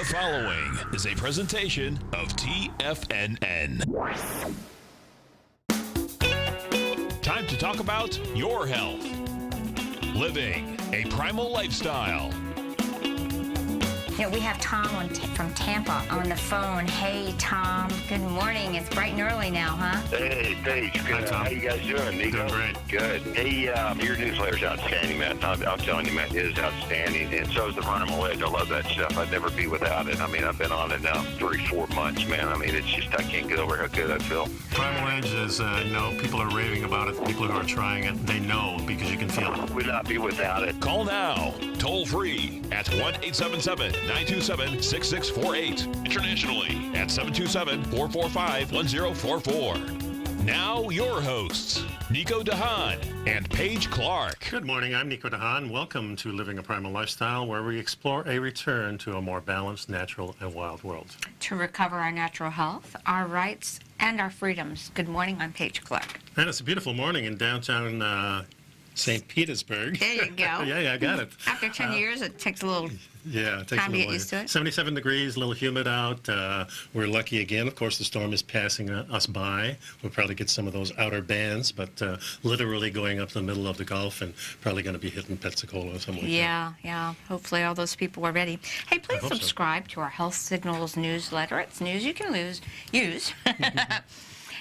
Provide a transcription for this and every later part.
The following is a presentation of TFNN. Time to talk about your health. Living a primal lifestyle. You know, we have Tom from Tampa on the phone. Hey, Tom. Good morning. It's bright and early now, huh? Hey, Paige. Good. How you guys doing, Nico? Doing great. Good. Hey, your newsletter's outstanding, man. I'm telling you, man, it is outstanding. And so is the Primal Edge. I love that stuff. I'd never be without it. I mean, I've been on it now 3-4 months, man. I mean, it's just, I can't get over how good I feel. Primal Edge is, people are raving about it. People who are trying it, they know because you can feel it. Would not be without it. Call now, toll free at 1-877-927-6648. Internationally at 727-445-1044. Now your hosts, Nico de Haan and Paige Clarke. Good morning, I'm Nico de Haan. Welcome to Living a Primal Lifestyle, where we explore a return to a more balanced, natural, and wild world. To recover our natural health, our rights, and our freedoms. Good morning, I'm Paige Clarke. And it's a beautiful morning in downtown St. Petersburg. There you go. yeah, I got it. After 10 years, it takes a little Yeah, it takes time a to little get used to it. 77 degrees, a little humid out. We're lucky again. Of course, the storm is passing us by. We'll probably get some of those outer bands, but literally going up the middle of the Gulf and probably going to be hitting Pensacola or something like that. Yeah. Hopefully all those people are ready. Hey, please hope so. subscribe to our Health Signals newsletter. It's news you can use.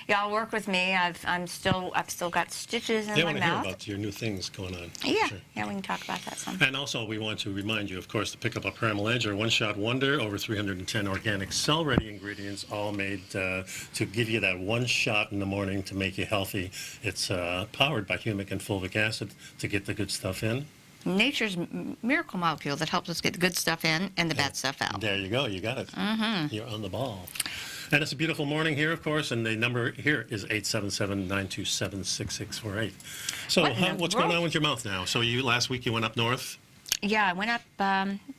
Y'all work with me. I've still got stitches in They my want to hear mouth. about your new things going on. Yeah, Sure. we can talk about that some. And also, we want to remind you, of course, to pick up a Primal Edge, our one-shot wonder, over 310 organic cell-ready ingredients, all made to give you that one shot in the morning to make you healthy. It's powered by humic and fulvic acid to get the good stuff in. Nature's miracle molecule that helps us get the good stuff in and the bad stuff out. There you go. You got it. You're on the ball. And it's a beautiful morning here, of course, and the number here is 877-927-6648. So what's going on with your mouth now? So last week you went up north? Yeah, I went up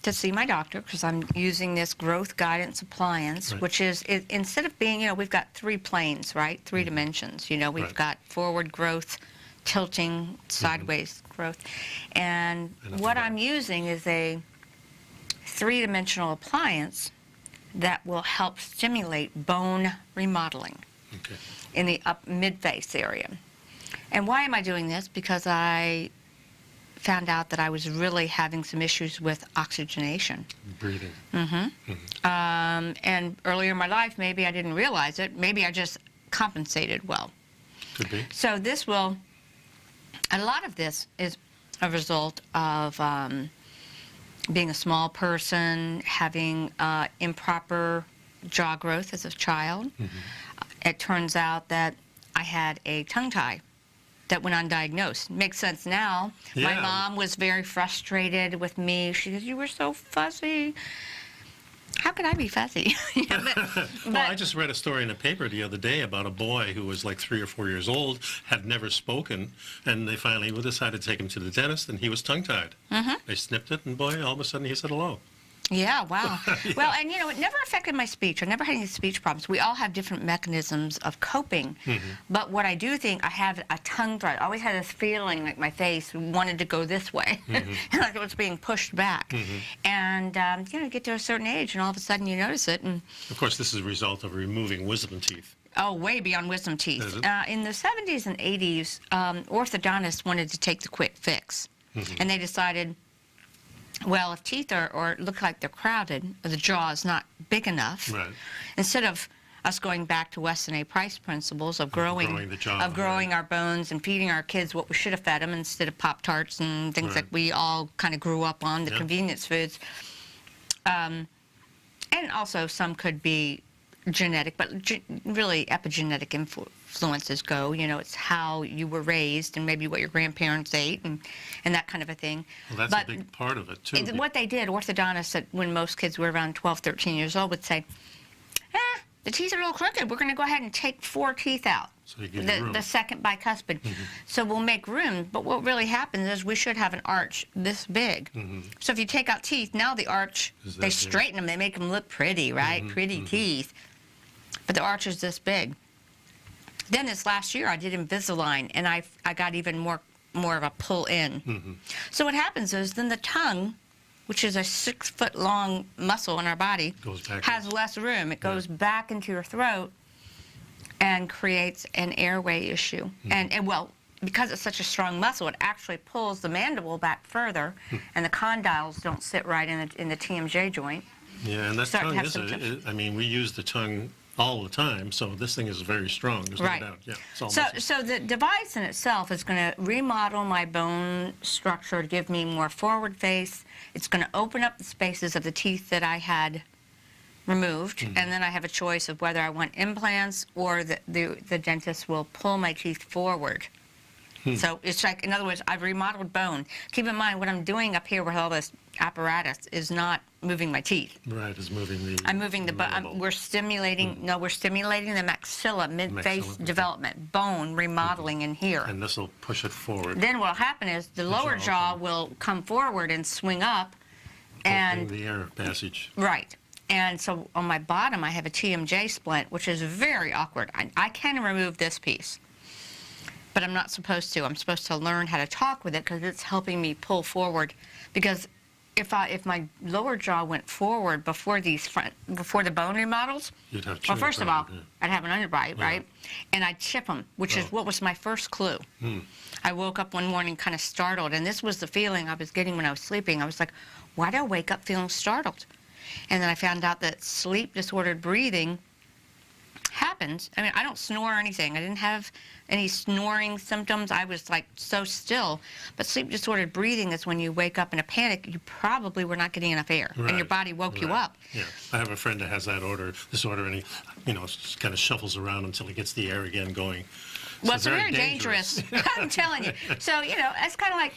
to see my doctor because I'm using this growth guidance appliance, Right. which is, instead of being, we've got 3 planes, right? 3 dimensions. We've Right. got forward growth, tilting, sideways growth. And what I'm using is a 3-dimensional appliance that will help stimulate bone remodeling in the mid-face area. And why am I doing this? Because I found out that I was really having some issues with oxygenation. Breathing. And earlier in my life, maybe I didn't realize it. Maybe I just compensated well. Could be. So a lot of this is a result of being a small person, having improper jaw growth as a child. It turns out that I had a tongue tie that went undiagnosed. Makes sense now. Yeah. My mom was very frustrated with me. She goes, "You were so fussy." How could I be fussy? Well, I just read a story in the paper the other day about a boy who was like 3 or 4 years old, had never spoken, and they finally decided to take him to the dentist, and he was tongue-tied. They snipped it, and boy, all of a sudden he said hello. Yeah, wow. Well, and it never affected my speech. I never had any speech problems. We all have different mechanisms of coping. But what I do think, I have a tongue thread. I always had this feeling like my face wanted to go this way, like it was being pushed back. And, you get to a certain age, and all of a sudden you notice it. And Of course, this is a result of removing wisdom teeth. oh, way beyond wisdom teeth. Is it? In the 70s and 80s, orthodontists wanted to take the quick fix. And they decided, well, if teeth or look like they're crowded, or the jaw is not big enough, Right. instead of us going back to Weston A. Price principles of growing the jaw, growing our bones and feeding our kids what we should have fed them instead of Pop-Tarts and things Right. like we all kind of grew up on, the Yeah. convenience foods. And also some could be genetic, but really epigenetic influences go. It's how you were raised and maybe what your grandparents ate and that kind of a thing. Well, that's But a big part of it, too. what they did, orthodontists, when most kids were around 12, 13 years old, would say, the teeth are a little crooked. We're going to go ahead and take 4 teeth out. So you give you room. The second bicuspid. So we'll make room. But what really happens is we should have an arch this big. So if you take out teeth, now the arch, Is that they big? straighten them. They make them look pretty, right? Pretty teeth. But the arch is this big. Then this last year, I did Invisalign, and I got even more of a pull in. So what happens is then the tongue which is a 6-foot-long muscle in our body, Goes backwards. has less room. It goes back into your throat and creates an airway issue. And well, because it's such a strong muscle, it actually pulls the mandible back further, and the condyles don't sit right in the TMJ joint. Yeah, and that Start to tongue have is, symptoms. I mean, we use the tongue all the time, so this thing is very strong. There's no Right. doubt. Yeah, it's all So, muscle. so the device in itself is going to remodel my bone structure to give me more forward face. It's going to open up the spaces of the teeth that I had removed, and then I have a choice of whether I want implants or the dentist will pull my teeth forward. So it's like, in other words, I've remodeled bone. Keep in mind, what I'm doing up here with all this apparatus is not moving my teeth. Right, is moving the. I'm moving the bone. mandible. We're stimulating. No, we're stimulating the maxilla, mid-face Maxilla, okay. development, bone remodeling in here. And this will push it forward. Then what'll happen is the lower jaw jaw open. will come forward and swing up, Opening and the air passage. right. And so on my bottom, I have a TMJ splint, which is very awkward. I can remove this piece, but I'm not supposed to. I'm supposed to learn how to talk with it because it's helping me pull forward. Because if my lower jaw went forward before the bone remodels, You'd have well, chewing first of all, problem, I'd have an underbite, Yeah. right? And I'd chip them, which is Oh. what was my first clue. I woke up one morning kind of startled, and this was the feeling I was getting when I was sleeping. I was like, why do I wake up feeling startled? And then I found out that sleep-disordered breathing happens. I mean, I don't snore or anything. I didn't have any snoring symptoms. I was like so still. But sleep-disordered breathing is when you wake up in a panic, you probably were not getting enough air, and your Right, body woke you right. up. Yeah, I have a friend that has that disorder, and he, just kind of shuffles around until he gets the air again going. Well, it's very dangerous. I'm telling you. So, it's kind of like,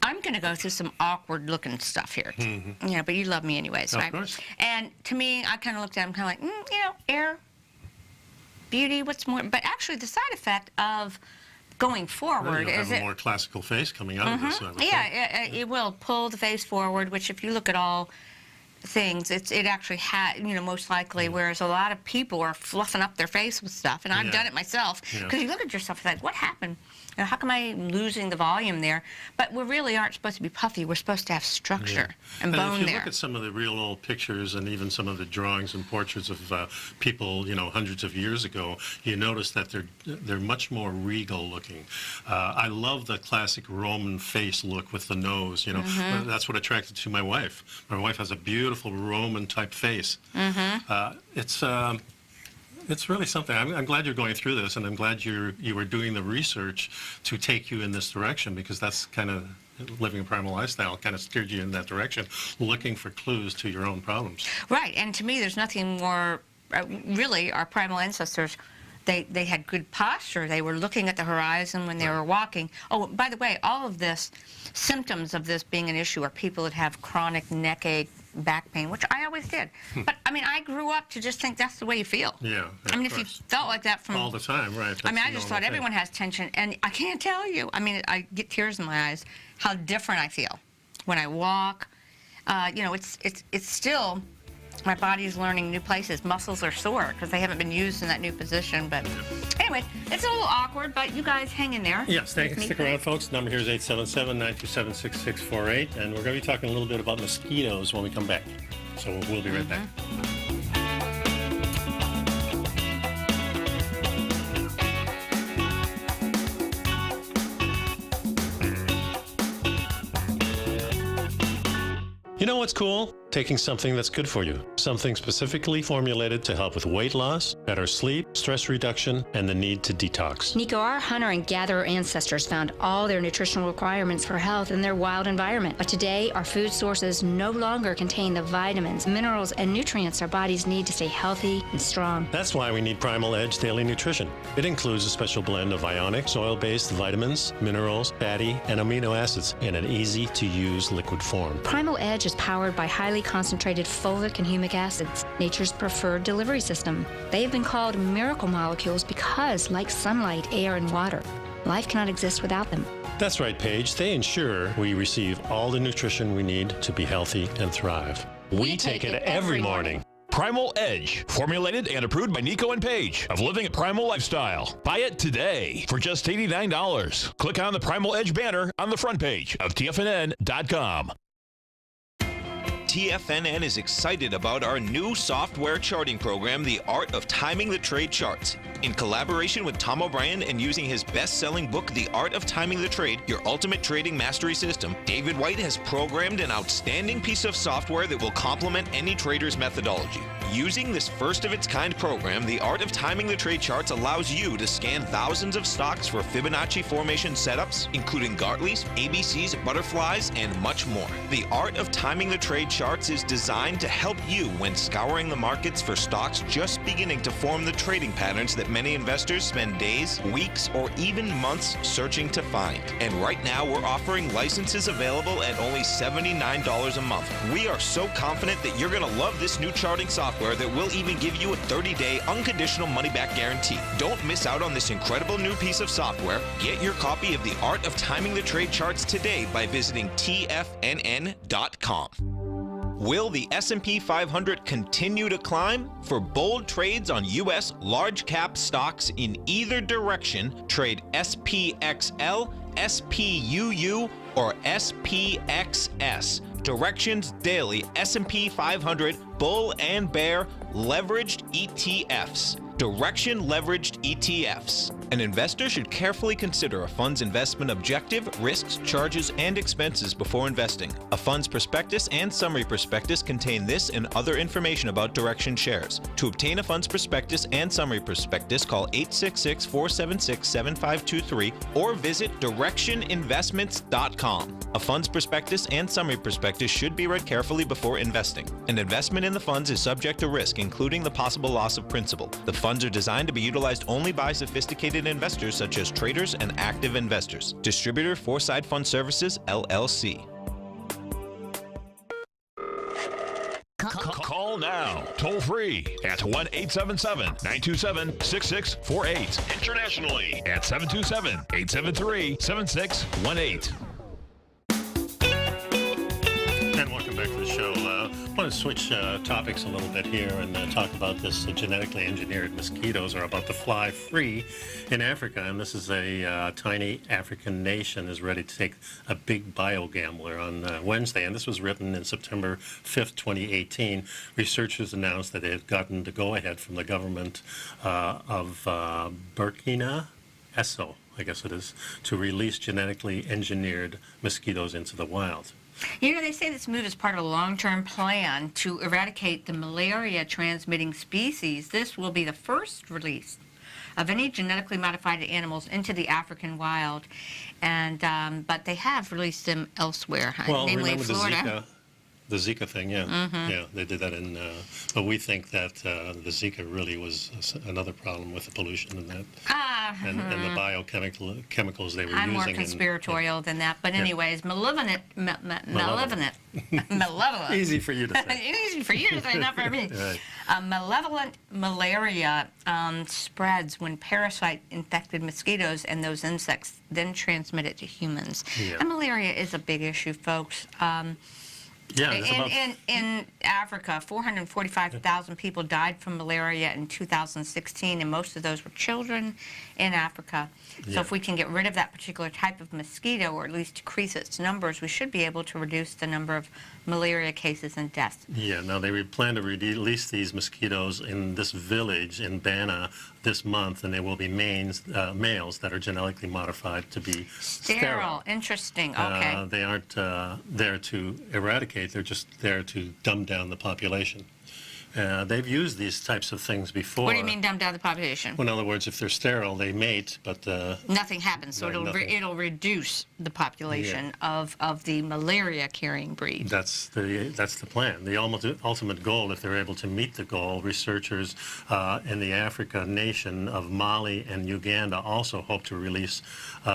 I'm going to go through some awkward-looking stuff here. But you love me anyways, Of right? course. And to me, I kind of looked at him kind of like, air, beauty, what's more? But actually, the side effect of going forward You'll is have a it. more classical face coming out of this. I would think. Yeah, it will pull the face forward, which if you look at all things, it actually had, most likely, whereas a lot of people are fluffing up their face with stuff, and I've Yeah. done it myself, Yeah. because you look at yourself like, what happened? How come I losing the volume there? But we really aren't supposed to be puffy. We're supposed to have structure and bone if you there. look at some of the real old pictures and even some of the drawings and portraits of people, hundreds of years ago, you notice that they're much more regal looking. I love the classic Roman face look with the nose. That's what attracted to my wife. My wife has a beautiful Roman type face. It's really something. I'm glad you're going through this, and I'm glad you were doing the research to take you in this direction, because that's kind of living a primal lifestyle kind of steered you in that direction, looking for clues to your own problems. Right, and to me, there's nothing more, really, our primal ancestors, they had good posture. They were looking at the horizon when they were walking. Oh, by the way, all of this, symptoms of this being an issue are people that have chronic neck ache, back pain, which I always did. But, I grew up to just think that's the way you feel. Yeah, if you course. felt like that from... All the time, right. I That's just the thought normal thing. everyone has tension, and I can't tell you. I get tears in my eyes how different I feel when I walk. It's still, my body's learning new places. Muscles are sore because they haven't been used in that new position. But anyway, it's a little awkward, but you guys hang in there. Yeah, stick around, folks. Number here is 877-927-6648, and we're going to be talking a little bit about mosquitoes when we come back. So we'll be right back. You know what's cool? Taking something that's good for you. Something specifically formulated to help with weight loss, better sleep, stress reduction, and the need to detox. Nico, our hunter and gatherer ancestors found all their nutritional requirements for health in their wild environment. But today, our food sources no longer contain the vitamins, minerals, and nutrients our bodies need to stay healthy and strong. That's why we need Primal Edge Daily Nutrition. It includes a special blend of ionic, soil-based vitamins, minerals, fatty, and amino acids in an easy-to-use liquid form. Primal Edge is powered by highly concentrated folic and humic acids, nature's preferred delivery system. They have been called miracle molecules because, like sunlight, air, and water, life cannot exist without them. That's right, Paige. They ensure we receive all the nutrition we need to be healthy and thrive. We take it every morning. Primal Edge, formulated and approved by Nico and Paige of Living a Primal Lifestyle. Buy it today for just $89. Click on the Primal Edge banner on the front page of TFNN.com. TFNN is excited about our new software charting program, The Art of Timing the Trade Charts. In collaboration with Tom O'Brien and using his best-selling book, The Art of Timing the Trade, Your Ultimate Trading Mastery System, David White has programmed an outstanding piece of software that will complement any trader's methodology. Using this first-of-its-kind program, The Art of Timing the Trade Charts allows you to scan thousands of stocks for Fibonacci formation setups, including Gartley's, ABC's, butterflies, and much more. The Art of Timing the Trade Charts is designed to help you when scouring the markets for stocks just beginning to form the trading patterns that many investors spend days, weeks, or even months searching to find. And right now, we're offering licenses available at only $79 a month. We are so confident that you're going to love this new charting software that will even give you a 30-day unconditional money-back guarantee. Don't miss out on this incredible new piece of software. Get your copy of The Art of Timing the Trade Charts today by visiting TFNN.com. Will the S&P 500 continue to climb? For bold trades on U.S. large-cap stocks in either direction, trade SPXL, SPUU, or SPXS. Directions Daily S&P 500 Bull and Bear Leveraged ETFs. Direction Leveraged ETFs. An investor should carefully consider a fund's investment objective, risks, charges, and expenses before investing. A fund's prospectus and summary prospectus contain this and other information about Direction shares. To obtain a fund's prospectus and summary prospectus, call 866-476-7523 or visit directioninvestments.com. A fund's prospectus and summary prospectus should be read carefully before investing. An investment in the funds is subject to risk, including the possible loss of principal. The funds are designed to be utilized only by sophisticated investors such as traders and active investors. Distributor Foreside Fund Services, LLC. Call now, toll free at 1-877-927-6648. Internationally at 727-873-7618. And welcome back to the show. I want to switch topics a little bit here and talk about this genetically engineered mosquitoes are about to fly free in Africa. And this is a tiny African nation is ready to take a big bio-gambler on Wednesday. And this was written in September 5th, 2018. Researchers announced that they had gotten the go-ahead from the government of Burkina Faso, I guess it is, to release genetically engineered mosquitoes into the wild. You know, they say this move is part of a long-term plan to eradicate the malaria-transmitting species. This will be the first release of any genetically modified animals into the African wild, and but they have released them elsewhere, namely remember Florida. The Zika thing, yeah. Mm-hmm. Yeah, they did that in, but we think that the Zika really was another problem with the pollution and that, and the biochemicals they were I'm using. more conspiratorial than that, but anyways, malevolent. Easy for you to say. Easy for you to say, not for me. Right. Malevolent malaria spreads when parasite-infected mosquitoes and those insects then transmit it to humans. Yeah. And malaria is a big issue, folks. In Africa, 445,000 people died from malaria in 2016, and most of those were children in Africa. So if we can get rid of that particular type of mosquito, or at least decrease its numbers, we should be able to reduce the number of malaria cases and deaths. Yeah, now they plan to release these mosquitoes in this village in Bana this month, and they will be males that are genetically modified to be sterile. Interesting. Okay. They aren't there to eradicate, they're just there to dumb down the population. They've used these types of things before. What do you mean dumb down the population? Well, in other words, if they're sterile, they mate, but nothing happens. So it'll reduce the population of the malaria-carrying breed. That's the plan. The ultimate goal, if they're able to meet the goal, researchers in the Africa nation of Mali and Uganda also hope to release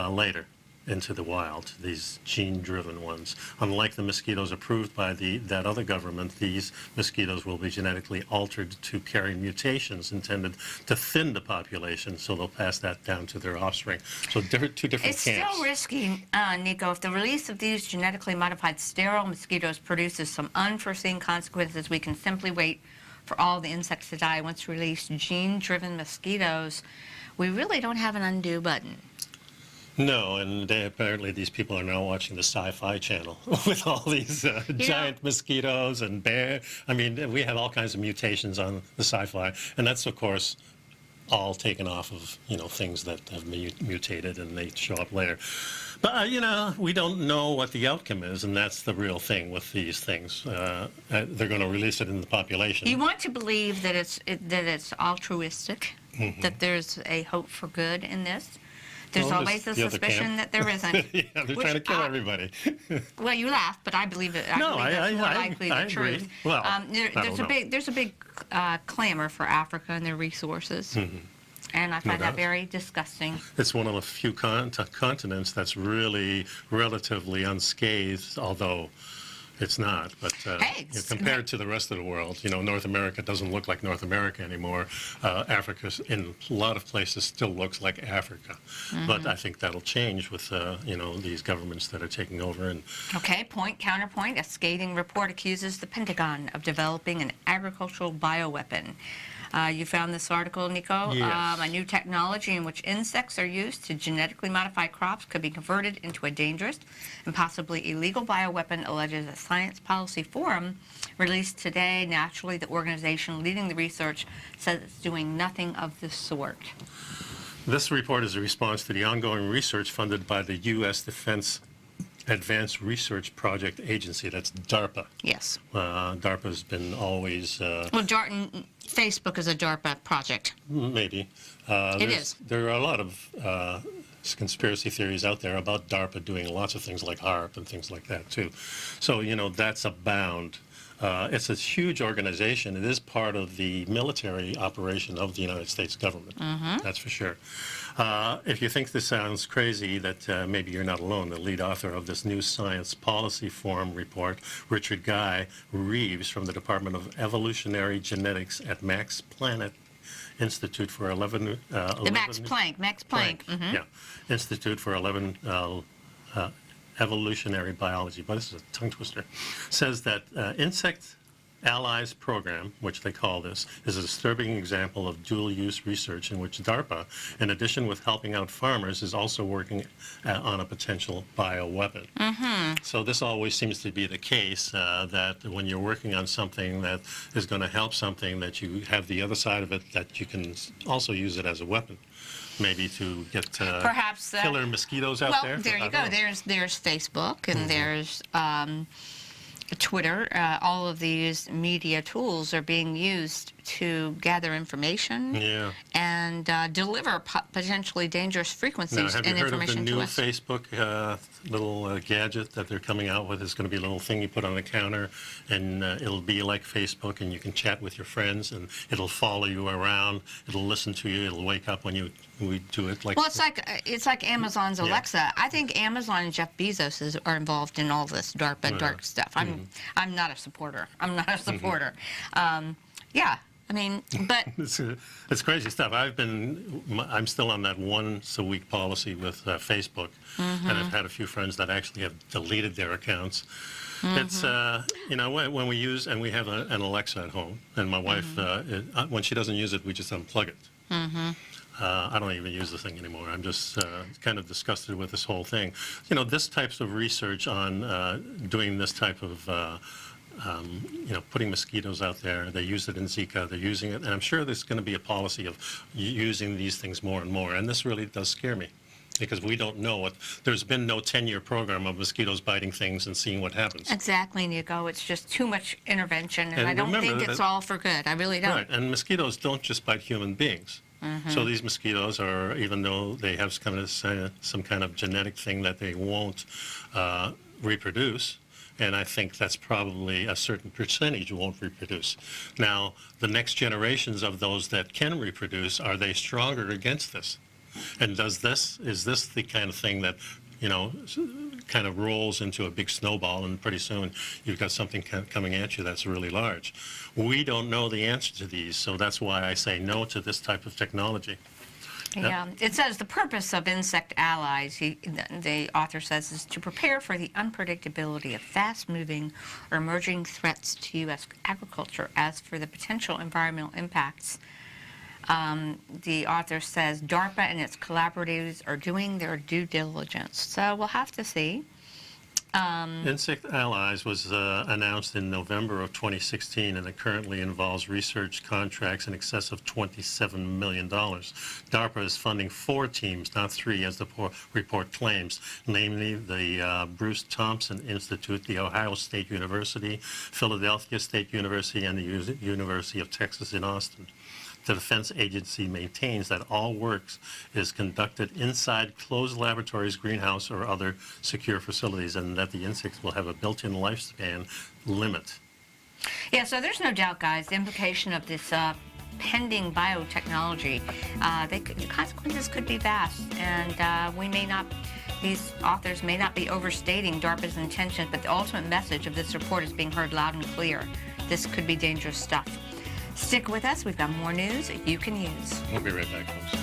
later into the wild, these gene-driven ones. Unlike the mosquitoes approved by that other government, these mosquitoes will be genetically altered to carry mutations intended to thin the population, so they'll pass that down to their offspring. So two different camps. It's still risky, Nico. If the release of these genetically modified sterile mosquitoes produces some unforeseen consequences, we can simply wait for all the insects to die. Once released gene-driven mosquitoes, we really don't have an undo button. No, and apparently these people are now watching the Sci-Fi Channel with all these giant mosquitoes and bear. I mean, we have all kinds of mutations on the Sci-Fi, and that's, of course, all taken off of, things that have mutated and they show up later. But, we don't know what the outcome is, and that's the real thing with these things. They're going to release it in the population. You want to believe that it's altruistic, that there's a hope for good in this. There's always a suspicion that there isn't. Yeah, they're trying to kill everybody. Well, you laugh, but I believe it. I believe that's more likely the truth. Agree. Well, there's a big clamor for Africa and their resources, and I find that very disgusting. It's one of the few continents that's really relatively unscathed, although it's not. But compared to the rest of the world, North America doesn't look like North America anymore. Africa, in a lot of places, still looks like Africa. But I think that'll change with, these governments that are taking over. And Okay, counterpoint. A scathing report accuses the Pentagon of developing an agricultural bioweapon. You found this article, Nico. Yes. A new technology in which insects are used to genetically modify crops could be converted into a dangerous and possibly illegal bioweapon, alleges a Science Policy Forum released today. Naturally, the organization leading the research says it's doing nothing of the sort. this report is a response to the ongoing research funded by the U.S. Defense Advanced Research Project Agency. That's DARPA. Yes. DARPA's been always... Facebook is a DARPA project. Maybe. It is. There are a lot of conspiracy theories out there about DARPA doing lots of things like HARP and things like that, too. So, that's abound. It's a huge organization. It is part of the military operation of the United States government. That's for sure. If you think this sounds crazy, that maybe you're not alone. The lead author of this new Science Policy Forum report, Richard Guy Reeves from the Department of Evolutionary Genetics at Max Planck Institute for Max Planck. Yeah, Institute for Evolutionary Biology, but this is a tongue twister, says that Insect Allies Program, which they call this, is a disturbing example of dual-use research in which DARPA, in addition with helping out farmers, is also working on a potential bioweapon. So this always seems to be the case, that when you're working on something that is going to help something, that you have the other side of it that you can also use it as a weapon. Maybe to get Perhaps killer mosquitoes out there. Well, there you go. There's Facebook and there's Twitter. All of these media tools are being used to gather information and deliver potentially dangerous frequencies and information to us. Have you heard of the new Facebook little gadget that they're coming out with? It's going to be a little thing you put on the counter, and it'll be like Facebook, and you can chat with your friends, and it'll follow you around. It'll listen to you. It'll wake up when we do it. Like well, it's like Amazon's Alexa. I think Amazon and Jeff Bezos are involved in all this DARPA dark stuff. I'm not a supporter. Yeah. I mean, but it's crazy stuff. I'm still on that once a week policy with Facebook, and I've had a few friends that actually have deleted their accounts. It's when we use, and we have an Alexa at home, and my wife, when she doesn't use it, we just unplug it. I don't even use the thing anymore. I'm just kind of disgusted with this whole thing. This types of research on doing this type of putting mosquitoes out there. They use it in Zika. They're using it, and I'm sure there's going to be a policy of using these things more and more. And this really does scare me, because we don't know there's been no 10-year program of mosquitoes biting things and seeing what happens. Exactly, Nico. It's just too much intervention, and I don't think it's all for good. I really don't. Right, and mosquitoes don't just bite human beings. So these mosquitoes are, even though they have some kind of genetic thing that they won't reproduce, and I think that's probably a certain percentage won't reproduce. Now, the next generations of those that can reproduce, are they stronger against this? And is this the kind of thing that, kind of rolls into a big snowball, and pretty soon you've got something coming at you that's really large? We don't know the answer to these, so that's why I say no to this type of technology. Yeah, it says the purpose of Insect Allies, the author says, is to prepare for the unpredictability of fast-moving or emerging threats to U.S. agriculture. As for the potential environmental impacts, The author says DARPA and its collaborators are doing their due diligence. So we'll have to see. Insect Allies was announced in November of 2016, and it currently involves research contracts in excess of $27 million. DARPA is funding 4 teams, not 3, as the report claims, namely the Bruce Thompson Institute, the Ohio State University, Philadelphia State University, and the University of Texas in Austin. The Defense Agency maintains that all work is conducted inside closed laboratories, greenhouse, or other secure facilities, and that the insects will have a built-in lifespan limit. Yeah, so there's no doubt, guys, the implication of this pending biotechnology, the consequences could be vast, and we may not, these authors may not be overstating DARPA's intention, but the ultimate message of this report is being heard loud and clear. This could be dangerous stuff. Stick with us. We've got more news you can use. We'll be right back, folks.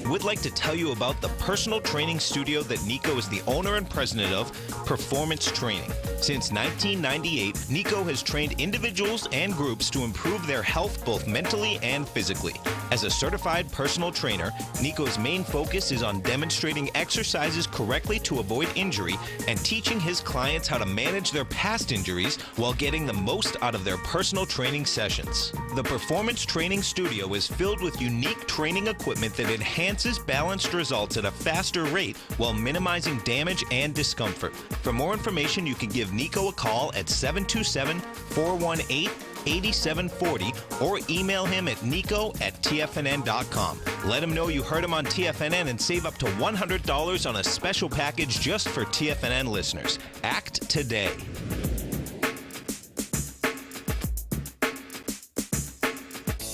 We'd like to tell you about the personal training studio that Nico is the owner and president of, Performance Training. Since 1998, Nico has trained individuals and groups to improve their health both mentally and physically. As a certified personal trainer, Nico's main focus is on demonstrating exercises correctly to avoid injury and teaching his clients how to manage their past injuries while getting the most out of their personal training sessions. The Performance Training Studio is filled with unique training equipment that enhances balanced results at a faster rate while minimizing damage and discomfort. For more information, you can give Nico a call at 727-418-8740 or email him at nico@tfnn.com. Let him know you heard him on TFNN and save up to $100 on a special package just for TFNN listeners. Act today.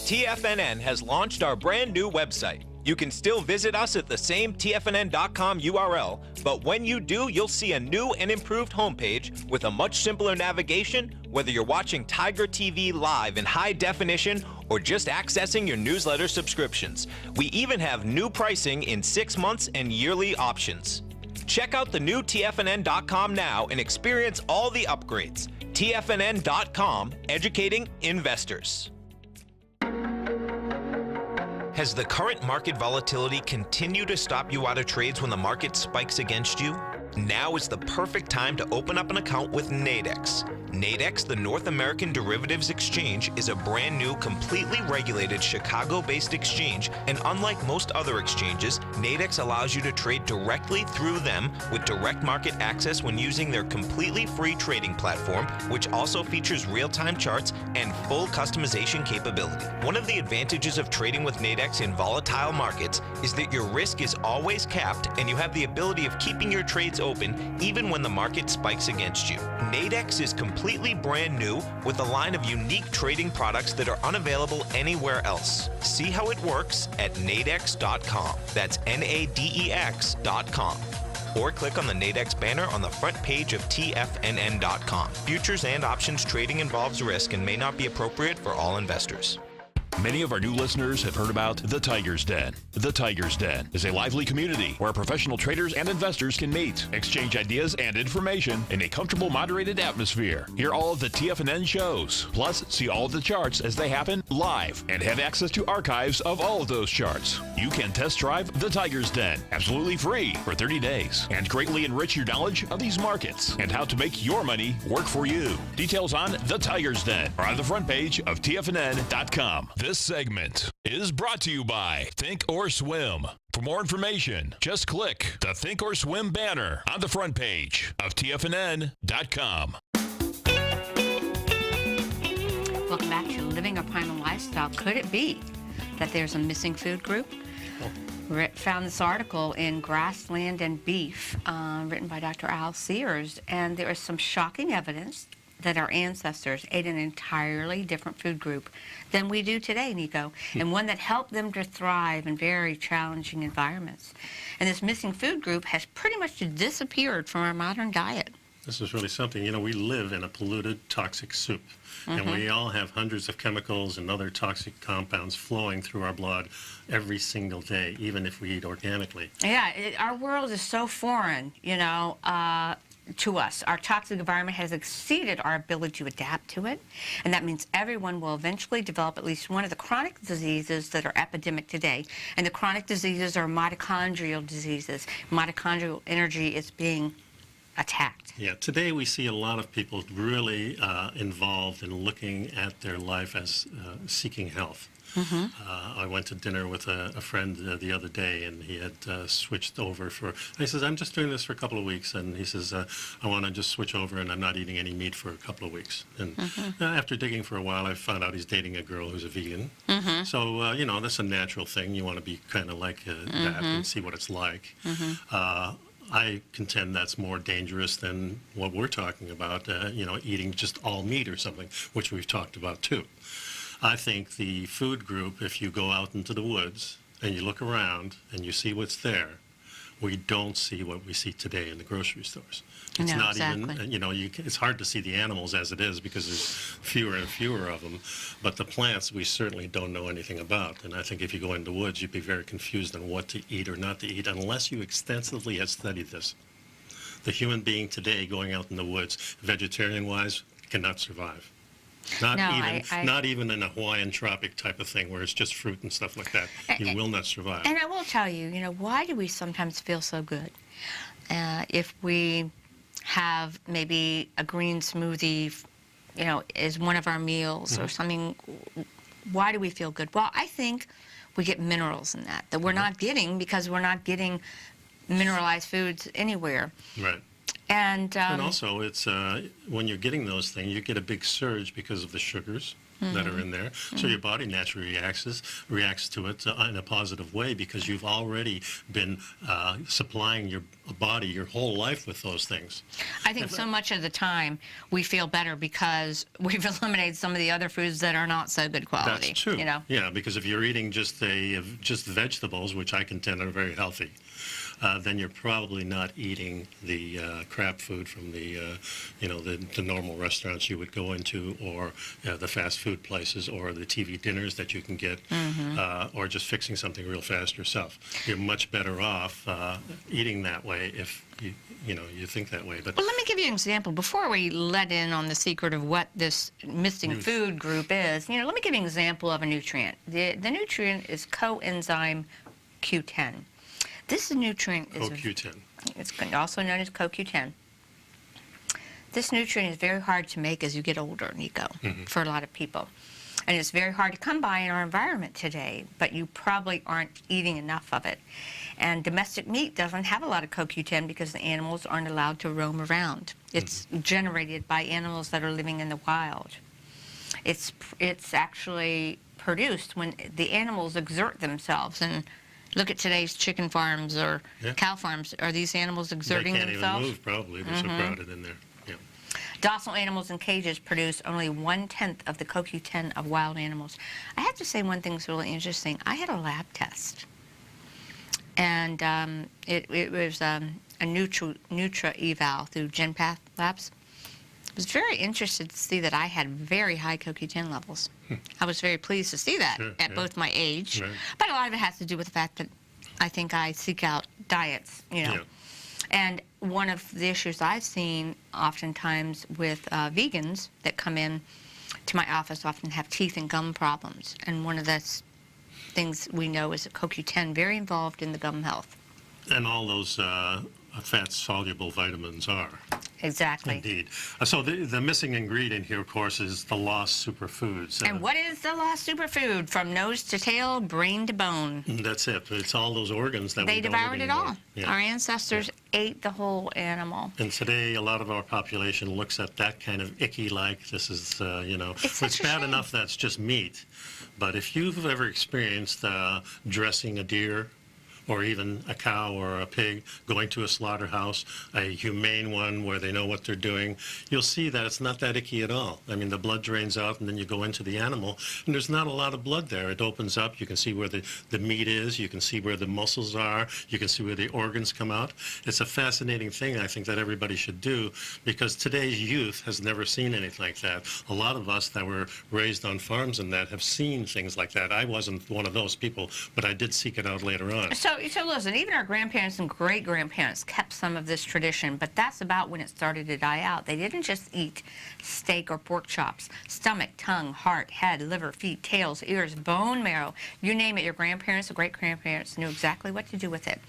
TFNN has launched our brand new website. You can still visit us at the same TFNN.com URL, but when you do, you'll see a new and improved homepage with a much simpler navigation, whether you're watching Tiger TV live in high definition or just accessing your newsletter subscriptions. We even have new pricing in 6 months and yearly options. Check out the new TFNN.com now and experience all the upgrades. TFNN.com, educating investors. Has the current market volatility continued to stop you out of trades when the market spikes against you? Now is the perfect time to open up an account with Nadex. Nadex, the North American Derivatives Exchange, is a brand new, completely regulated Chicago-based exchange, and unlike most other exchanges, Nadex allows you to trade directly through them with direct market access when using their completely free trading platform, which also features real-time charts and full customization capability. One of the advantages of trading with Nadex in volatile markets is that your risk is always capped and you have the ability of keeping your trades open even when the market spikes against you. Nadex is completely brand new with a line of unique trading products that are unavailable anywhere else. See how it works at nadex.com. That's NADEX.com. Or click on the Nadex banner on the front page of TFNN.com. Futures and options trading involves risk and may not be appropriate for all investors. Many of our new listeners have heard about The Tiger's Den. The Tiger's Den is a lively community where professional traders and investors can meet, exchange ideas and information in a comfortable, moderated atmosphere. Hear all of the TFNN shows, plus see all of the charts as they happen live and have access to archives of all of those charts. You can test drive The Tiger's Den absolutely free for 30 days and greatly enrich your knowledge of these markets and how to make your money work for you. Details on The Tiger's Den are on the front page of TFNN.com. This segment is brought to you by Think or Swim. For more information, just click the Think or Swim banner on the front page of TFNN.com. Welcome back to Living a Primal Lifestyle. Could it be that there's a missing food group? Found this article in Grassland and Beef, written by Dr. Al Sears, and there is some shocking evidence that our ancestors ate an entirely different food group than we do today, Nico, and one that helped them to thrive in very challenging environments. And this missing food group has pretty much disappeared from our modern diet. This is really something. You know, we live in a polluted, toxic soup, and we all have hundreds of chemicals and other toxic compounds flowing through our blood every single day, even if we eat organically. Yeah, our world is so foreign, you know, to us. Our toxic environment has exceeded our ability to adapt to it, and that means everyone will eventually develop at least one of the chronic diseases that are epidemic today. And the chronic diseases are mitochondrial diseases. Mitochondrial energy is being attacked. Yeah, today we see a lot of people really involved in looking at their life as seeking health. I went to dinner with a friend the other day, and he had switched over he says, I'm just doing this for a couple of weeks, and he says, I want to just switch over, and I'm not eating any meat for a couple of weeks. And after digging for a while, I found out he's dating a girl who's a vegan. So, you know, that's a natural thing. You want to be kind of like that and see what it's like. I contend that's more dangerous than what we're talking about, you know, eating just all meat or something, which we've talked about too. I think the food group, if you go out into the woods and you look around and you see what's there, we don't see what we see today in the grocery stores. It's No, not exactly. even, you know, it's hard to see the animals as it is because there's fewer and fewer of them. But the plants, we certainly don't know anything about. And I think if you go into the woods, you'd be very confused on what to eat or not to eat unless you extensively have studied this. The human being today going out in the woods, vegetarian-wise, cannot survive. Not even in a Hawaiian tropic type of thing where it's just fruit and stuff like that. You will not survive. And I will tell you, you know, why do we sometimes feel so good? If we have maybe a green smoothie, you know, as one of our meals or something, why do we feel good? Well, I think we get minerals in that we're not getting because we're not getting mineralized foods anywhere. Right. And also, it's when you're getting those things, you get a big surge because of the sugars that are in there. So your body naturally reacts to it in a positive way because you've already been supplying your body your whole life with those things. I think so much of the time we feel better because we've eliminated some of the other foods that are not so good quality. That's true. You know? Yeah, because if you're eating just vegetables, which I contend are very healthy, then you're probably not eating the crap food from the normal restaurants you would go into, or the fast food places, or the TV dinners that you can get, or just fixing something real fast yourself. You're much better off eating that way if you think that way. But well, let me give you an example before we let in on the secret of what this missing food group is. You know, let me give you an example of a nutrient. The nutrient is coenzyme Q10. This nutrient is CoQ10. It's also known as CoQ10. This nutrient is very hard to make as you get older, Nico, for a lot of people. And it's very hard to come by in our environment today, but you probably aren't eating enough of it. And domestic meat doesn't have a lot of CoQ10 because the animals aren't allowed to roam around. It's generated by animals that are living in the wild. It's actually produced when the animals exert themselves. And look at today's chicken farms or cow farms. Are these animals exerting themselves? They can't even move, probably. They're so crowded in there. Yeah. Docile animals in cages produce only 1/10 of the CoQ10 of wild animals. I have to say one thing's really interesting. I had a lab test, and it was a Nutra eval through GenPath Labs. I was very interested to see that I had very high CoQ10 levels. I was very pleased to see that at both my age. Right. But a lot of it has to do with the fact that I think I seek out diets, you know. Yeah. And one of the issues I've seen oftentimes with vegans that come in to my office often have teeth and gum problems. And one of the things we know is that CoQ10 very involved in the gum health. And all those fat-soluble vitamins are. Exactly. Indeed. So the missing ingredient here, of course, is the lost superfoods. And what is the lost superfood? From nose to tail, brain to bone. That's it. It's all those organs that They we don't devoured eat it anymore. all. Yeah. Our ancestors ate the whole animal. And today, a lot of our population looks at that kind of icky, like this is, It's such a bad shame. enough that's just meat. But if you've ever experienced dressing a deer or even a cow or a pig going to a slaughterhouse, a humane one where they know what they're doing, you'll see that it's not that icky at all. I mean, the blood drains out, and then you go into the animal, and there's not a lot of blood there. It opens up. You can see where the meat is. You can see where the muscles are. You can see where the organs come out. It's a fascinating thing, I think, that everybody should do, because today's youth has never seen anything like that. A lot of us that were raised on farms and that have seen things like that. I wasn't one of those people, but I did seek it out later on. So listen, even our grandparents and great-grandparents kept some of this tradition, but that's about when it started to die out. They didn't just eat steak or pork chops. Stomach, tongue, heart, head, liver, feet, tails, ears, bone marrow, you name it, your grandparents or great-grandparents knew exactly what to do with it.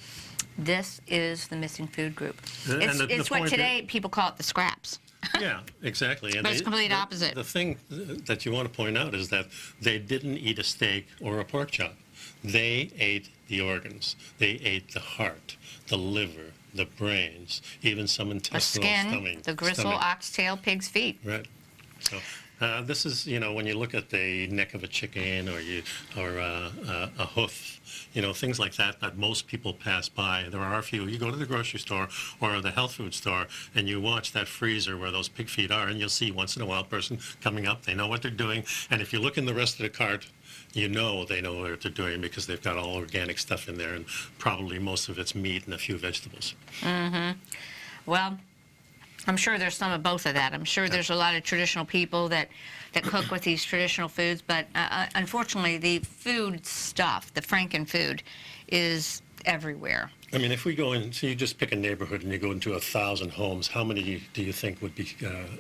This is the missing food group. It's what today people call it the scraps. Yeah, exactly. And but it's complete opposite. The thing that you want to point out is that they didn't eat a steak or a pork chop. They ate the organs. They ate the heart, the liver, the brains, even some intestinal stomach. The gristle, oxtail, pig's feet. Right. So this is, when you look at the neck of a chicken or a hoof, things like that most people pass by. There are a few. You go to the grocery store or the health food store and you watch that freezer where those pig feet are, and you'll see once in a while a person coming up. They know what they're doing. And if you look in the rest of the cart, they know what they're doing, because they've got all organic stuff in there, and probably most of it's meat and a few vegetables. Mm-hmm. Well, I'm sure there's some of both of that. I'm sure there's a lot of traditional people that cook with these traditional foods, but unfortunately the food stuff, the Frankenfood, is everywhere. I mean, if we go in, so you just pick a neighborhood and you go into 1,000 homes, how many do you think would be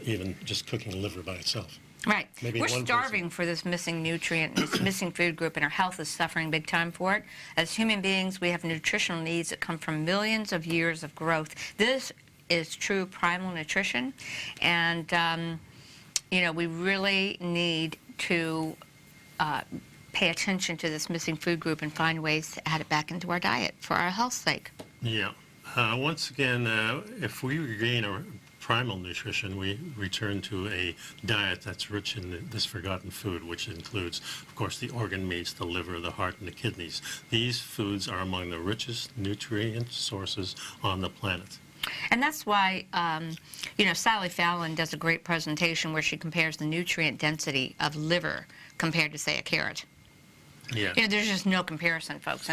even just cooking liver by itself? Right. Maybe we're starving for this missing nutrient, this missing food group, and our health is suffering big time for it. As human beings, we have nutritional needs that come from millions of years of growth. This is true primal nutrition, and we really need to pay attention to this missing food group and find ways to add it back into our diet for our health's sake. Yeah. Once again, if we regain our primal nutrition, we return to a diet that's rich in this forgotten food, which includes, of course, the organ meats, the liver, the heart, and the kidneys. These foods are among the richest nutrient sources on the planet. And that's why, Sally Fallon does a great presentation where she compares the nutrient density of liver compared to, say, a carrot. Yeah. There's just no comparison, folks.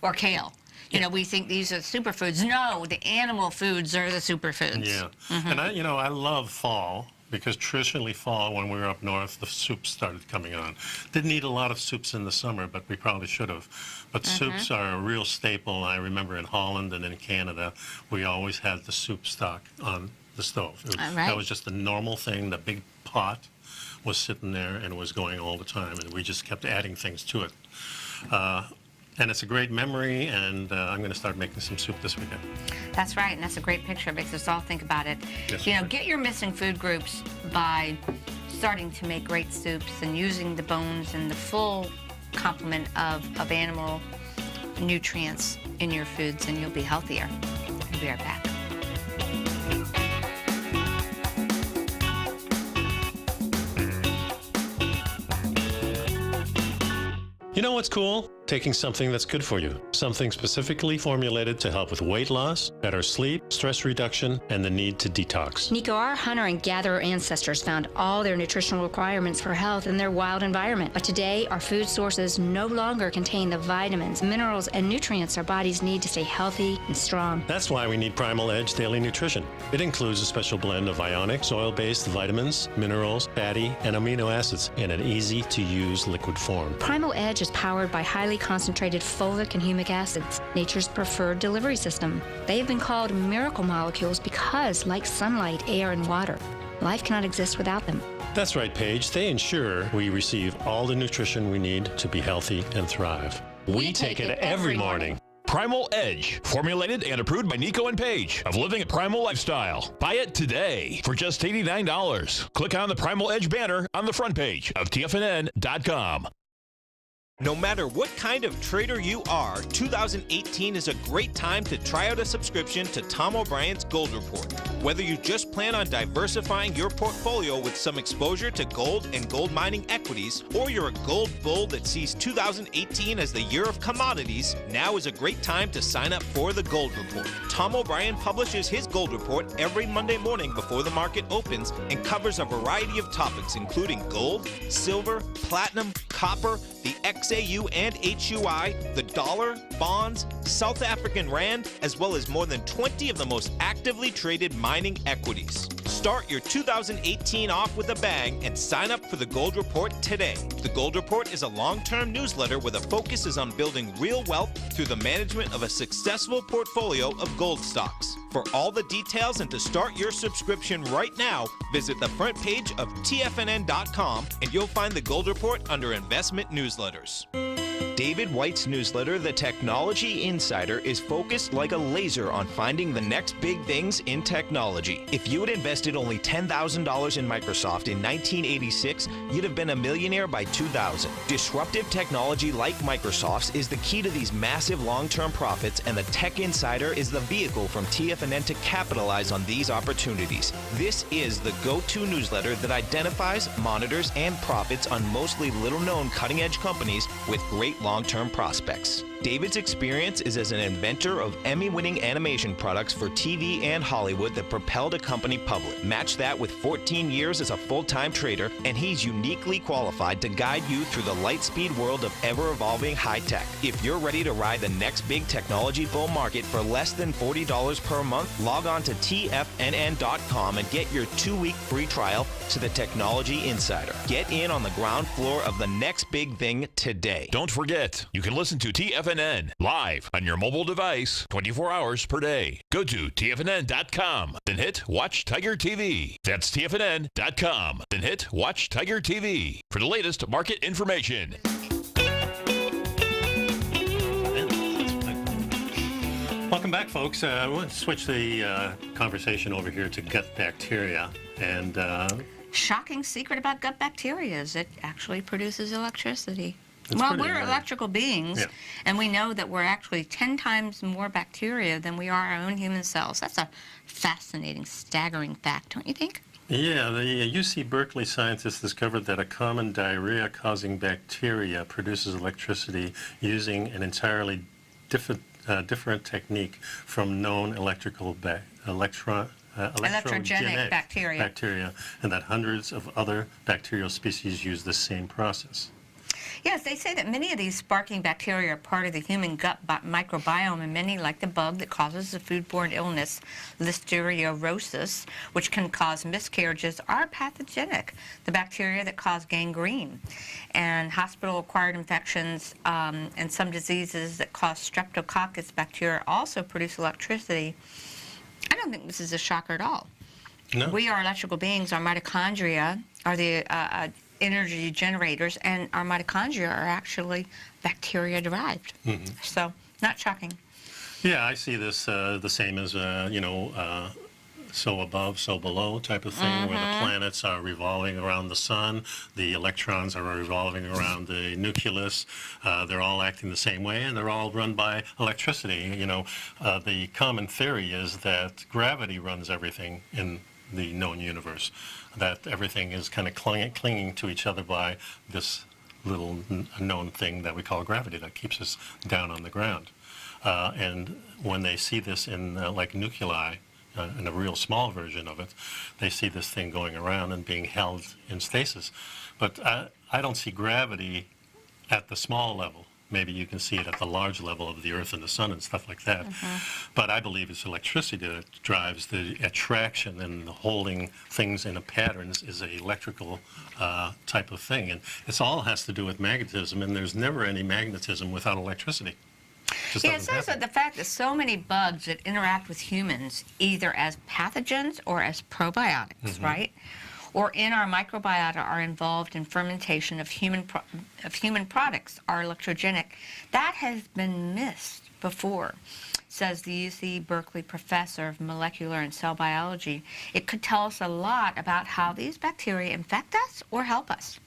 Or kale. We think these are superfoods. No, the animal foods are the superfoods. Yeah. Mm-hmm. And I love fall, because traditionally fall, when we were up north, the soups started coming on. Didn't eat a lot of soups in the summer, but we probably should have. But soups are a real staple. I remember in Holland and in Canada, we always had the soup stock on the stove. That was just a normal thing. The big pot was sitting there and it was going all the time, and we just kept adding things to it. And it's a great memory, and I'm going to start making some soup this weekend. That's right, and that's a great picture. It makes us all think about it. Yes, get your missing food groups by starting to make great soups and using the bones and the full complement of animal nutrients in your foods, and you'll be healthier. We'll be right back. You know what's cool? Taking something that's good for you. Something specifically formulated to help with weight loss, better sleep, stress reduction, and the need to detox. Nico, our hunter and gatherer ancestors found all their nutritional requirements for health in their wild environment. But today, our food sources no longer contain the vitamins, minerals, and nutrients our bodies need to stay healthy and strong. That's why we need Primal Edge Daily Nutrition. It includes a special blend of ionic, soil-based vitamins, minerals, fatty, and amino acids in an easy-to-use liquid form. Primal Edge is powered by highly concentrated fulvic and humic acids, nature's preferred delivery system. They have been called miracle molecules because, like sunlight, air, and water, life cannot exist without them. That's right, Paige. They ensure we receive all the nutrition we need to be healthy and thrive. We take it every morning. Primal Edge, formulated and approved by Nico and Paige of Living a Primal Lifestyle. Buy it today for just $89. Click on the Primal Edge banner on the front page of TFNN.com. No matter what kind of trader you are, 2018 is a great time to try out a subscription to Tom O'Brien's Gold Report. Whether you just plan on diversifying your portfolio with some exposure to gold and gold mining equities, or you're a gold bull that sees 2018 as the year of commodities, now is a great time to sign up for the Gold Report. Tom O'Brien publishes his Gold Report every Monday morning before the market opens and covers a variety of topics including gold, silver, platinum, copper, the XAU and HUI, the dollar, bonds, South African rand, as well as more than 20 of the most actively traded mining equities. Start your 2018 off with a bang and sign up for the Gold Report today. The Gold Report is a long-term newsletter where the focus is on building real wealth through the management of a successful portfolio of gold stocks. For all the details and to start your subscription right now, visit the front page of TFNN.com and you'll find the Gold Report under Investment Newsletters. David White's newsletter, The Technology Insider, is focused like a laser on finding the next big things in technology. If you had invested only $10,000 in Microsoft in 1986, you'd have been a millionaire by 2000. Disruptive technology like Microsoft's is the key to these massive long-term profits, and the Tech Insider is the vehicle from TFNN to capitalize on these opportunities. This is the go-to newsletter that identifies, monitors, and profits on mostly little-known cutting-edge companies with great long-term prospects. David's experience is as an inventor of Emmy-winning animation products for TV and Hollywood that propelled a company public. Match that with 14 years as a full-time trader, and he's uniquely qualified to guide you through the light-speed world of ever-evolving high-tech. If you're ready to ride the next big technology bull market for less than $40 per month, log on to TFNN.com and get your 2-week free trial to the Technology Insider. Get in on the ground floor of the next big thing today. Don't forget, you can listen to TFNN live on your mobile device 24 hours per day. Go to TFNN.com, then hit Watch Tiger TV. That's TFNN.com, then hit Watch Tiger TV for the latest market information. Welcome back, folks. I want to switch the conversation over here to gut bacteria. And Shocking secret about gut bacteria is it actually produces electricity. It's Well, pretty we're amazing. electrical beings, Yeah. and we know that we're actually 10 times more bacteria than we are our own human cells. That's a fascinating, staggering fact, don't you think? yeah, the UC Berkeley scientists discovered that a common diarrhea-causing bacteria produces electricity using an entirely different technique from known electrogenic bacteria, and that hundreds of other bacterial species use the same process. Yes, they say that many of these sparking bacteria are part of the human gut microbiome, and many, like the bug that causes the foodborne illness, listeriosis, which can cause miscarriages, are pathogenic. The bacteria that cause gangrene and hospital-acquired infections and some diseases that cause streptococcus bacteria also produce electricity. I don't think this is a shocker at all. No. We are electrical beings. Our mitochondria are the energy generators, and our mitochondria are actually bacteria-derived. Mm-hmm. So, not shocking. Yeah, I see this the same as, so above, so below type of thing, where the planets are revolving around the sun, the electrons are revolving around the nucleus. They're all acting the same way, and they're all run by electricity. The common theory is that gravity runs everything in the known universe, that everything is kind of clinging to each other by this little known thing that we call gravity that keeps us down on the ground. And when they see this in like nuclei, in a real small version of it, they see this thing going around and being held in stasis. But I don't see gravity at the small level. Maybe you can see it at the large level of the Earth and the Sun and stuff like that. But I believe it's electricity that drives the attraction, and the holding things in a patterns is an electrical type of thing. And it all has to do with magnetism, and there's never any magnetism without electricity. Just Yeah, it doesn't says happen. that the fact that so many bugs that interact with humans, either as pathogens or as probiotics, right? Or in our microbiota, are involved in fermentation of human products, are electrogenic. That has been missed before. says the UC Berkeley professor of molecular and cell biology. It could tell us a lot about how these bacteria infect us or help us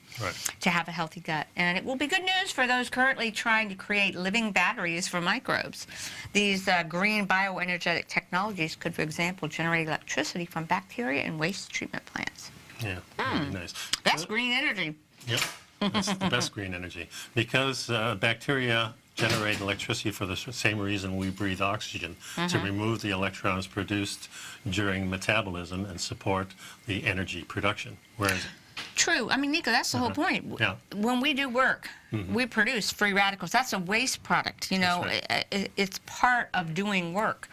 to have a healthy gut. And it will be good news for those currently trying to create living batteries for microbes. These green bioenergetic technologies could, for example, generate electricity from bacteria and waste treatment plants. Yeah, really nice. That's green energy. Yep, that's the best green energy. Because bacteria generate electricity for the same reason we breathe oxygen, to remove the electrons produced during metabolism and support the energy production. Whereas True. I mean, Nico, that's the whole point. Yeah. When we do work, we produce free radicals. That's a waste product. You know, it's part of doing work.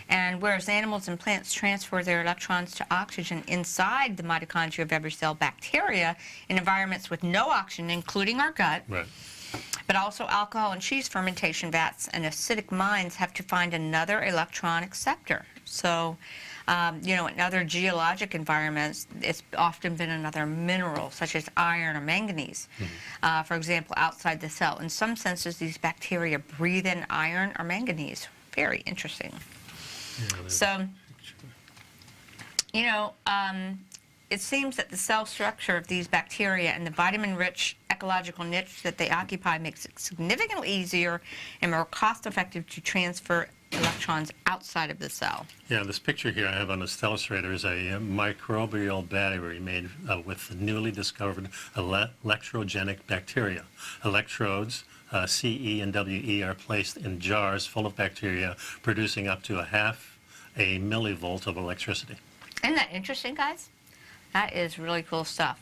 And whereas animals and plants transfer their electrons to oxygen inside the mitochondria of every cell, bacteria in environments with no oxygen, including our gut, but also alcohol and cheese fermentation vats and acidic mines have to find another electron acceptor. So, you know, in other geologic environments, it's often been another mineral, such as iron or manganese, for example, outside the cell. In some senses, these bacteria breathe in iron or manganese. Very interesting. So, you know, it seems that the cell structure of these bacteria and the vitamin-rich ecological niche that they occupy makes it significantly easier and more cost-effective to transfer electrons outside of the cell. Yeah, this picture here I have on this illustrator is a microbial battery made with the newly discovered electrogenic bacteria. Electrodes, CE and WE, are placed in jars full of bacteria, producing up to half a millivolt of electricity. Isn't that interesting, guys? That is really cool stuff.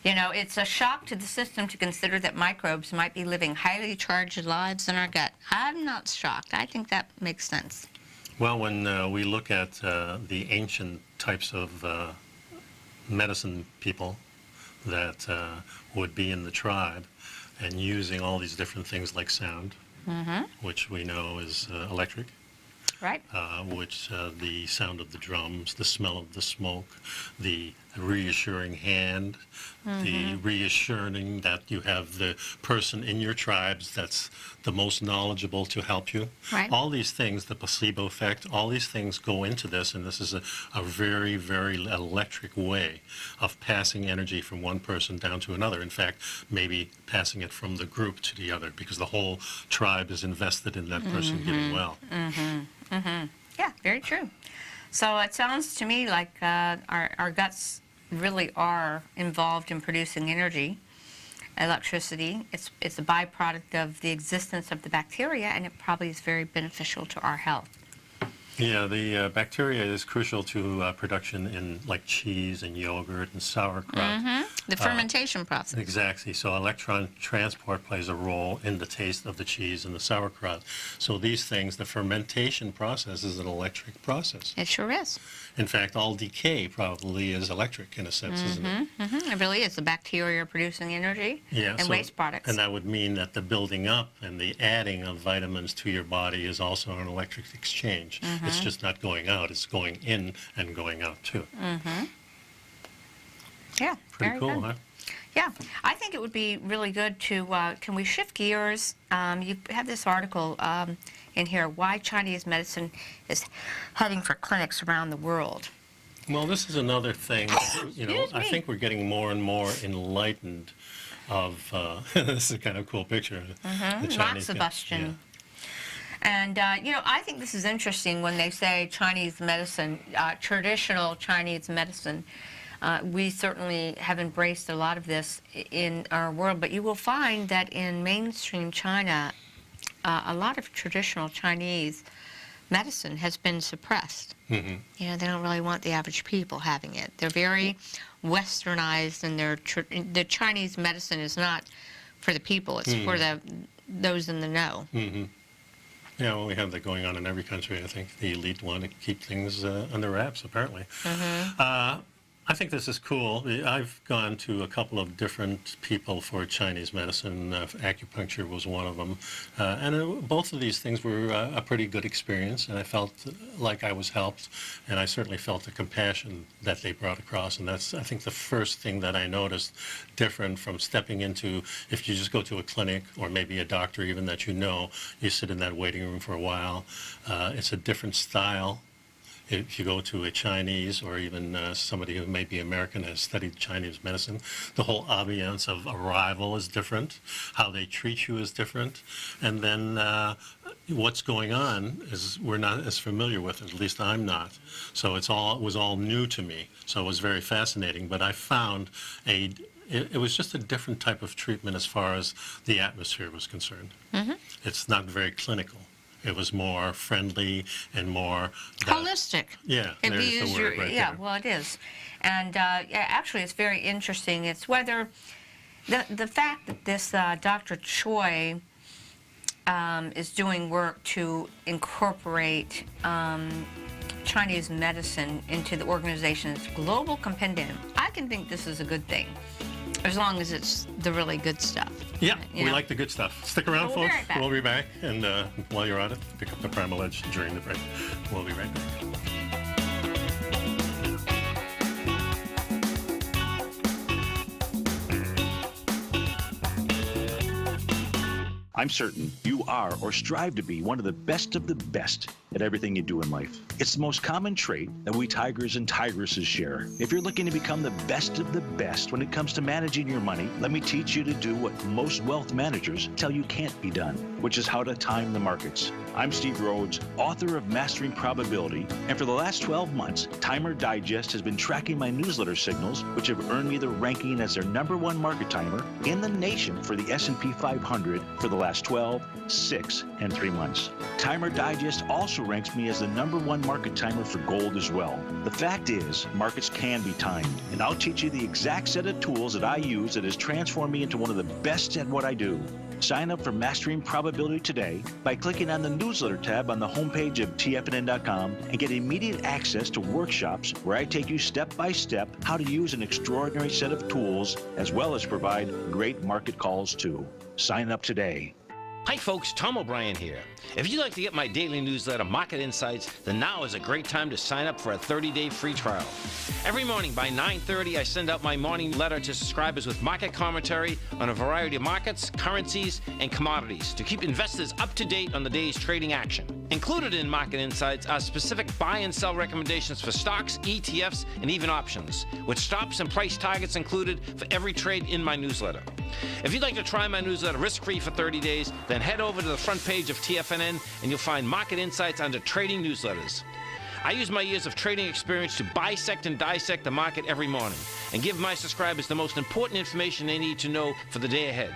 You know, it's a shock to the system to consider that microbes might be living highly charged lives in our gut. I'm not shocked. I think that makes sense. Well, when we look at the ancient types of medicine people that would be in the tribe and using all these different things like sound, which we know is electric, Right. which the sound of the drums, the smell of the smoke, the reassuring hand, the reassuring that you have the person in your tribes that's the most knowledgeable to help you. Right. All these things, the placebo effect, all these things go into this, and this is a very, very electric way of passing energy from one person down to another. In fact, maybe passing it from the group to the other, because the whole tribe is invested in that person getting well. Yeah, very true. So it sounds to me like our guts really are involved in producing energy, electricity. It's a byproduct of the existence of the bacteria, and it probably is very beneficial to our health. Yeah, the bacteria is crucial to production in like cheese and yogurt and sauerkraut. The fermentation process. Exactly. So electron transport plays a role in the taste of the cheese and the sauerkraut. So these things, the fermentation process is an electric process. It sure is. In fact, all decay probably is electric in a sense, isn't it? It really is. The bacteria producing energy and waste products. And that would mean that the building up and the adding of vitamins to your body is also an electric exchange. It's just not going out, it's going in and going out too. Yeah, Pretty very cool, good. huh? Yeah, I think it would be really good to, can we shift gears? You have this article in here, Why Chinese Medicine is Heading for Clinics Around the World. Well, this is another thing, you know, Excuse I me. think we're getting more and more enlightened of, this is a kind of cool picture. The Chinese guy. Moxibustion. And, you know, I think this is interesting when they say Chinese medicine, traditional Chinese medicine. We certainly have embraced a lot of this in our world, but you will find that in mainstream China, a lot of traditional Chinese medicine has been suppressed. You know, they don't really want the average people having it. They're very westernized, and the Chinese medicine is not for the people. It's for those in the know. Yeah, well, we have that going on in every country, I think. The elite want to keep things under wraps, apparently. I think this is cool. I've gone to a couple of different people for Chinese medicine. Acupuncture was one of them. Both of these things were a pretty good experience, and I felt like I was helped, and I certainly felt the compassion that they brought across. And that's, I think, the first thing that I noticed different from stepping into, if you just go to a clinic or maybe a doctor even that you know, you sit in that waiting room for a while. It's a different style. If you go to a Chinese or even somebody who may be American has studied Chinese medicine, the whole ambiance of arrival is different. How they treat you is different. And then what's going on is we're not as familiar with it. At least I'm not. So it was all new to me. So it was very fascinating. But I found it was just a different type of treatment as far as the atmosphere was concerned. Mm-hmm. It's not very clinical. It was more friendly and more holistic. Yeah, if there's you use the word right yeah, there. well, it is, and yeah, actually, it's very interesting. It's whether the fact that this Dr. Choi is doing work to incorporate Chinese medicine into the organization's global compendium. I can think this is a good thing, as long as it's the really good stuff. Yeah, you we know? like the good stuff. Stick around, We'll be folks. right back. We'll be back. And while you're at it, pick up the Primal Edge during the break. We'll be right back. I'm certain you are or strive to be one of the best at everything you do in life. It's the most common trait that we tigers and tigresses share. If you're looking to become the best of the best when it comes to managing your money, let me teach you to do what most wealth managers tell you can't be done, which is how to time the markets. I'm Steve Rhodes, author of Mastering Probability, and for the last 12 months, Timer Digest has been tracking my newsletter signals, which have earned me the ranking as their #1 market timer in the nation for the S&P 500 for the last 12, 6, and 3 months. Timer Digest also ranks me as the #1 market timer for gold as well. The fact is, markets can be timed, and I'll teach you the exact set of tools that I use that has transformed me into one of the best at what I do. Sign up for Mastering Probability today by clicking on the newsletter tab on the homepage of TFNN.com and get immediate access to workshops where I take you step by step how to use an extraordinary set of tools as well as provide great market calls too. Sign up today. Hi folks, Tom O'Brien here. If you'd like to get my daily newsletter, Market Insights, then now is a great time to sign up for a 30-day free trial. Every morning by 9:30, I send out my morning letter to subscribers with market commentary on a variety of markets, currencies, and commodities to keep investors up to date on the day's trading action. Included in Market Insights are specific buy and sell recommendations for stocks, ETFs, and even options, with stops and price targets included for every trade in my newsletter. If you'd like to try my newsletter risk-free for 30 days, then head over to the front page of TFNN and you'll find Market Insights under Trading Newsletters. I use my years of trading experience to bisect and dissect the market every morning and give my subscribers the most important information they need to know for the day ahead.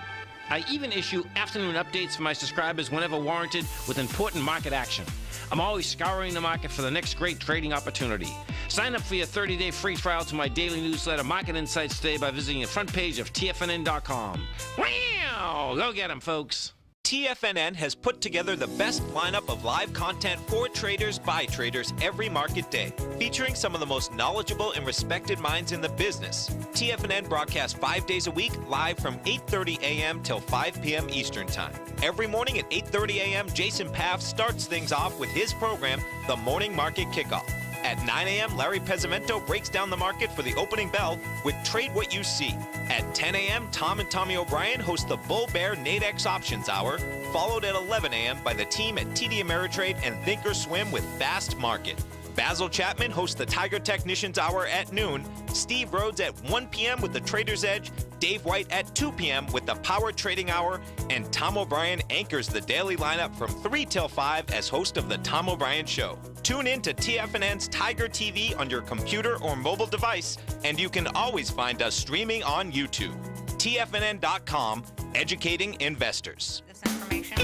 I even issue afternoon updates for my subscribers whenever warranted with important market action. I'm always scouring the market for the next great trading opportunity. Sign up for your 30-day free trial to my daily newsletter, Market Insights, today by visiting the front page of TFNN.com. Wow! Go get 'em, folks. TFNN has put together the best lineup of live content for traders by traders every market day, featuring some of the most knowledgeable and respected minds in the business. TFNN broadcasts 5 days a week live from 8:30 a.m. till 5 p.m. Eastern Time. Every morning at 8:30 a.m., Jason Paff starts things off with his program, The Morning Market Kickoff. At 9 a.m., Larry Pezzamento breaks down the market for the opening bell with Trade What You See. At 10 a.m., Tom and Tommy O'Brien host the Bull Bear Nadex Options Hour, followed at 11 a.m. by the team at TD Ameritrade and Thinkorswim with Fast Market. Basil Chapman hosts the Tiger Technicians Hour at noon, Steve Rhodes at 1 p.m. with the Trader's Edge, Dave White at 2 p.m. with the Power Trading Hour, and Tom O'Brien anchors the daily lineup from 3 till 5 as host of The Tom O'Brien Show. Tune in to TFNN's Tiger TV on your computer or mobile device, and you can always find us streaming on YouTube. TFNN.com, educating investors. This information.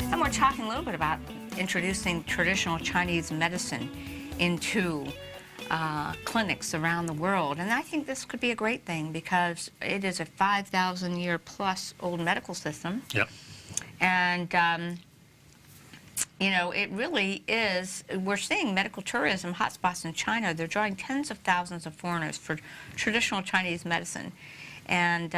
And we're talking a little bit about introducing traditional Chinese medicine into clinics around the world. And I think this could be a great thing because it is a 5,000-year plus old medical system. Yep. And it really is. We're seeing medical tourism hotspots in China. They're drawing tens of thousands of foreigners for traditional Chinese medicine. And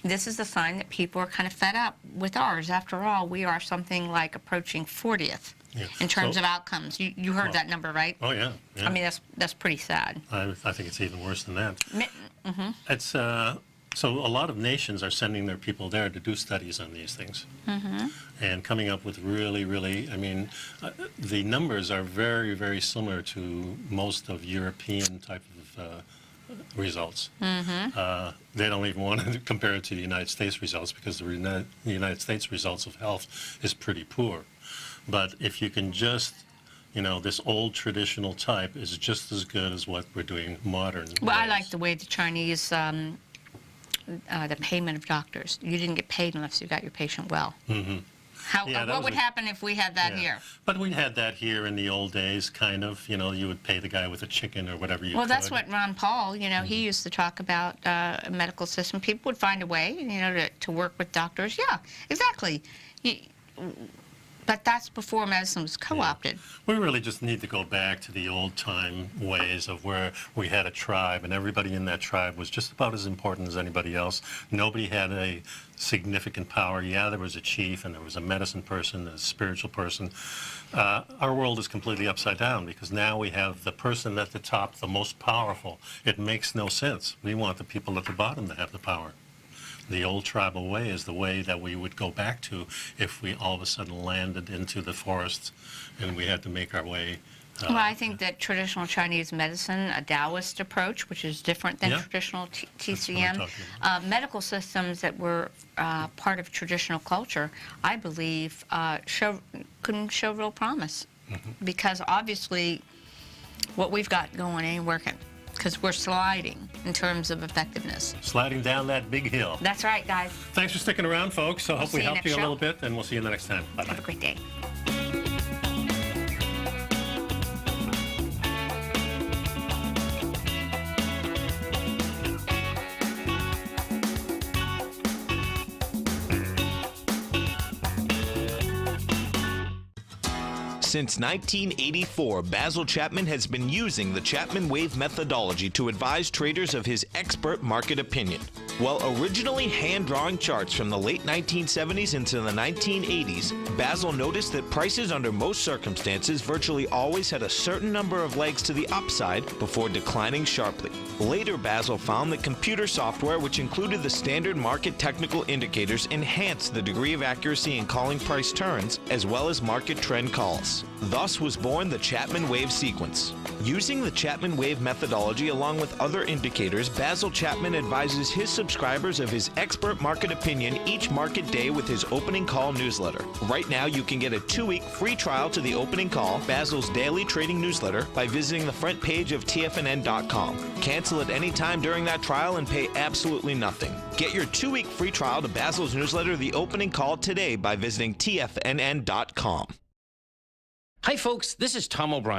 this is a sign that people are kind of fed up with ours. After all, we are something like approaching 40th in terms of outcomes. You heard that number, right? Oh, yeah. I mean, that's pretty sad. I think it's even worse than that. It's so a lot of nations are sending their people there to do studies on these things and coming up with really, I mean, the numbers are very, very similar to most of European type of results. They don't even want to compare it to the United States results because the United States results of health is pretty poor. But if you can just, this old traditional type is just as good as what we're doing modern. Well, I like the way the Chinese, the payment of doctors. You didn't get paid unless you got your patient well. What would happen if we had that here? But we had that here in the old days, kind of. You would pay the guy with a chicken or whatever you could. Well, that's what Ron Paul, he used to talk about a medical system. People would find a way, to work with doctors. Yeah, exactly. But that's before medicine was co-opted. We really just need to go back to the old-time ways of where we had a tribe, and everybody in that tribe was just about as important as anybody else. Nobody had a significant power. Yeah, there was a chief, and there was a medicine person, a spiritual person. Our world is completely upside down because now we have the person at the top, the most powerful. It makes no sense. We want the people at the bottom to have the power. The old tribal way is the way that we would go back to if we all of a sudden landed into the forests and we had to make our way. Well, I think that traditional Chinese medicine, a Taoist approach, which is different than traditional TCM, medical systems that were part of traditional culture, I believe, couldn't show real promise. Because obviously what we've got going ain't working. Because we're sliding in terms of effectiveness. Sliding down that big hill. That's right, guys. Thanks for sticking around, folks. So I hope we helped you a little bit, and we'll see you the next time. Bye-bye. Have a great day. Since 1984, Basil Chapman has been using the Chapman Wave methodology to advise traders of his expert market opinion. While originally hand-drawing charts from the late 1970s into the 1980s, Basil noticed that prices under most circumstances virtually always had a certain number of legs to the upside before declining sharply. Later, Basil found that computer software, which included the standard market technical indicators, enhanced the degree of accuracy in calling price turns, as well as market trend calls. Thus was born the Chapman Wave sequence. Using the Chapman Wave methodology along with other indicators, Basil Chapman advises his subscribers of his expert market opinion each market day with his opening call newsletter. Right now, you can get a 2-week free trial to the opening call, Basil's daily trading newsletter, by visiting the front page of TFNN.com. Cancel at any time during that trial and pay absolutely nothing. Get your 2-week free trial to Basil's newsletter, The Opening Call, today by visiting TFNN.com. Hi, folks. This is Tom O'Brien.